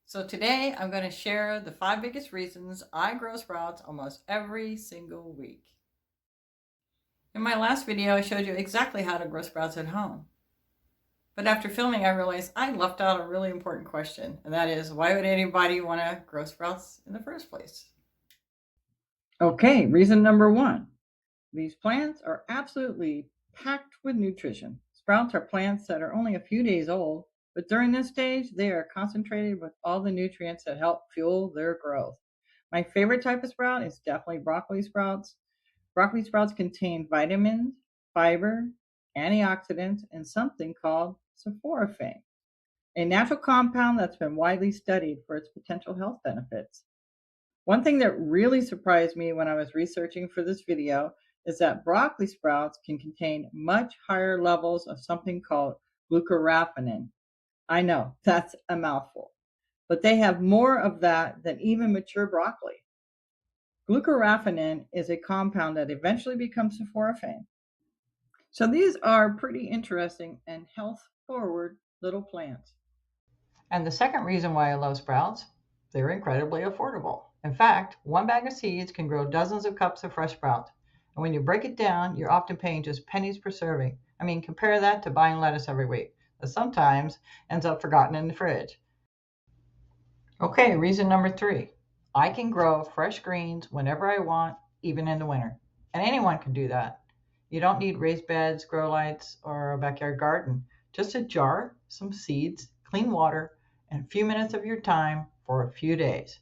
So today I'm going to share the 5 biggest reasons I grow sprouts almost every single week. In my last video, I showed you exactly how to grow sprouts at home. But after filming, I realized I left out a really important question, and that is, why would anybody want to grow sprouts in the first place? Okay, reason number 1. These plants are absolutely packed with nutrition. Sprouts are plants that are only a few days old, but during this stage, they are concentrated with all the nutrients that help fuel their growth. My favorite type of sprout is definitely broccoli sprouts. Broccoli sprouts contain vitamins, fiber, antioxidants, and something called sulforaphane, a natural compound that's been widely studied for its potential health benefits. One thing that really surprised me when I was researching for this video is that broccoli sprouts can contain much higher levels of something called glucoraphanin. I know, that's a mouthful, but they have more of that than even mature broccoli. Glucoraphanin is a compound that eventually becomes sulforaphane. So these are pretty interesting and health-forward little plants. And the second reason why I love sprouts, they're incredibly affordable. In fact, one bag of seeds can grow dozens of cups of fresh sprouts. And when you break it down, you're often paying just pennies per serving. I mean, compare that to buying lettuce every week, that sometimes ends up forgotten in the fridge. Okay, reason number 3. I can grow fresh greens whenever I want, even in the winter. And anyone can do that. You don't need raised beds, grow lights, or a backyard garden. Just a jar, some seeds, clean water, and a few minutes of your time for a few days.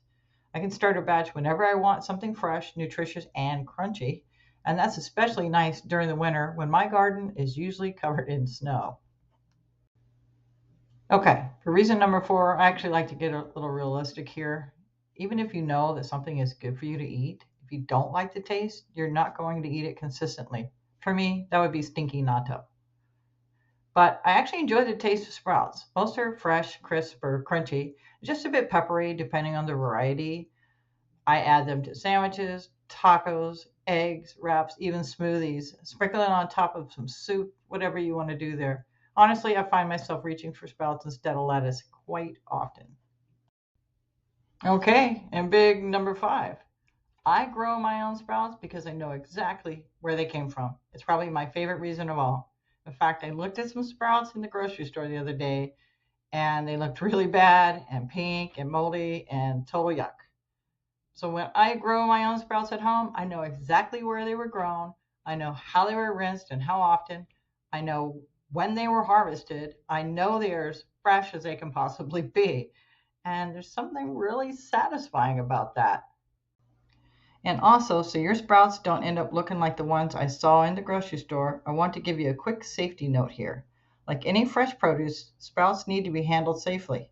I can start a batch whenever I want something fresh, nutritious, and crunchy. And that's especially nice during the winter when my garden is usually covered in snow. Okay, for reason number 4, I actually like to get a little realistic here. Even if you know that something is good for you to eat, if you don't like the taste, you're not going to eat it consistently. For me, that would be stinky natto. But I actually enjoy the taste of sprouts. Most are fresh, crisp, or crunchy, just a bit peppery depending on the variety. I add them to sandwiches, tacos, eggs, wraps, even smoothies. Sprinkle it on top of some soup, whatever you want to do there. Honestly, I find myself reaching for sprouts instead of lettuce quite often. Okay, and big number 5. I grow my own sprouts because I know exactly where they came from. It's probably my favorite reason of all. In fact, I looked at some sprouts in the grocery store the other day, and they looked really bad and pink and moldy and total yuck. So when I grow my own sprouts at home, I know exactly where they were grown. I know how they were rinsed and how often. I know when they were harvested. I know they're as fresh as they can possibly be. And there's something really satisfying about that. And also, so your sprouts don't end up looking like the ones I saw in the grocery store, I want to give you a quick safety note here. Like any fresh produce, sprouts need to be handled safely.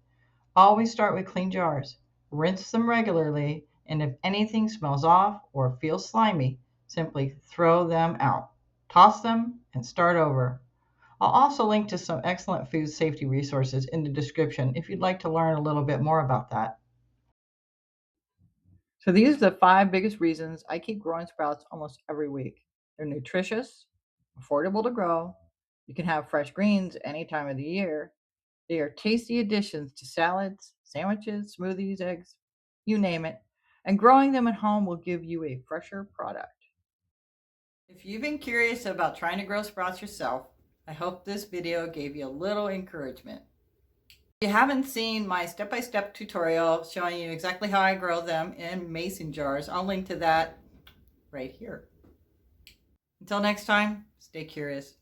Always start with clean jars. Rinse them regularly, and if anything smells off or feels slimy, simply throw them out. Toss them and start over. I'll also link to some excellent food safety resources in the description if you'd like to learn a little bit more about that. So these are the 5 biggest reasons I keep growing sprouts almost every week. They're nutritious, affordable to grow. You can have fresh greens any time of the year. They are tasty additions to salads, sandwiches, smoothies, eggs, you name it. And growing them at home will give you a fresher product. If you've been curious about trying to grow sprouts yourself, I hope this video gave you a little encouragement. If you haven't seen my step-by-step tutorial showing you exactly how I grow them in mason jars, I'll link to that right here. Until next time, stay curious.